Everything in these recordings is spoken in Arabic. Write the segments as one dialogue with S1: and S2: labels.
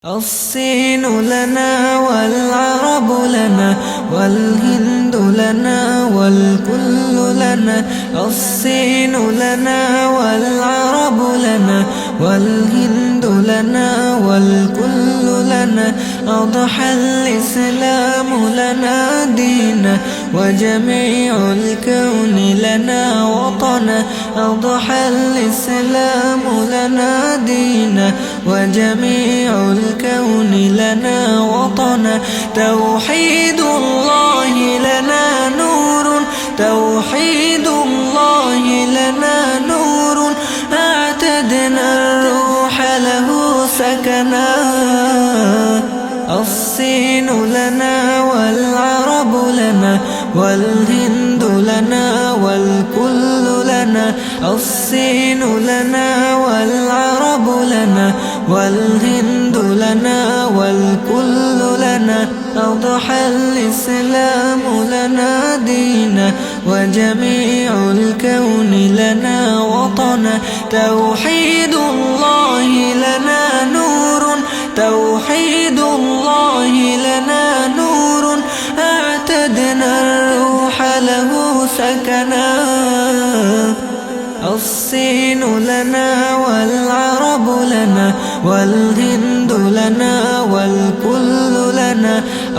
S1: الصين لنا والعرب لنا والهند لنا والكل لنا. الصين لنا والعرب لنا والهند لنا والكل لنا. أضحى الإسلام لنا دينا وجميع الكون لنا وطنا. أضحى الإسلام لنا دينا وجميع الكون لنا وطنا. توحيد الله لنا نور، توحيد الله لنا نور. أعتدنا الروح له سكنا. الصين لنا والعرب لنا والهند لنا والكل لنا. الصين لنا والعرب لنا والهند لنا والكل لنا. أضحى الإسلام لنا دينا وجميع الكون لنا وطنا. توحيد الله لنا نور، توحيد الله لنا نور. أعتدنا الروح له سكنا. الصين لنا والعرب لنا والهند لنا والكل لنا.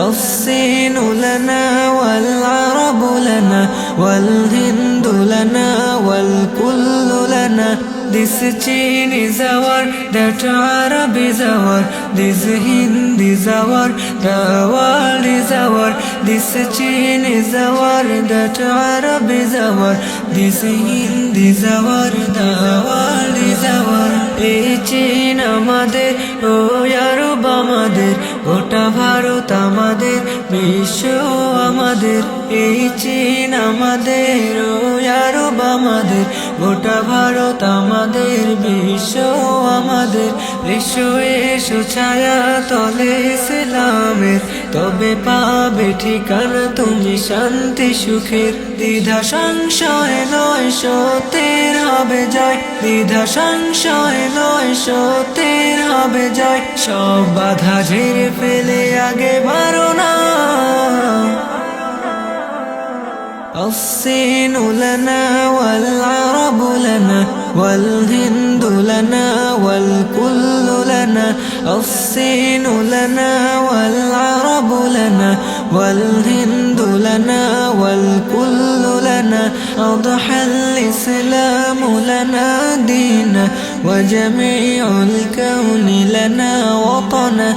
S1: الصين لنا والعرب لنا والهند lana wal kullu lana. This Chin is our, that Arab is our, this Hind is our, the world is our. This Chin is our, that Arab is our, this Hind is our, the world is our. এই চীন আমাদের, ও আরব আমাদের, গোটা ভারত আমাদের, বিশ্ব আমাদের। এই চীন আমাদের, ও আরব আমাদের, গোটা ভারত আমাদের, বিশ্ব আমাদের। এসো এসো ছায়া তলে ইসলামের, তবে পাবে ঠিকানা তুমি শান্তি সুখের। দ্বিধা সংশয় নয়, সত্যের হবে জয়। দ্বিধা সংশয় নয়, সত্যের হবে জয়। সব বাধা ঝেড়ে ফেলে আগে বাড়ো না। الصين لنا والعرب لنا والهند لنا والكل لنا. الصين لنا والعرب لنا والهند لنا والكل لنا. أضحى الإسلام لنا دينا وجميع الكون لنا وطنا.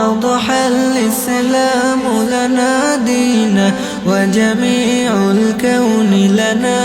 S1: أضحى الإسلام لنا دينا وجميع الكون لنا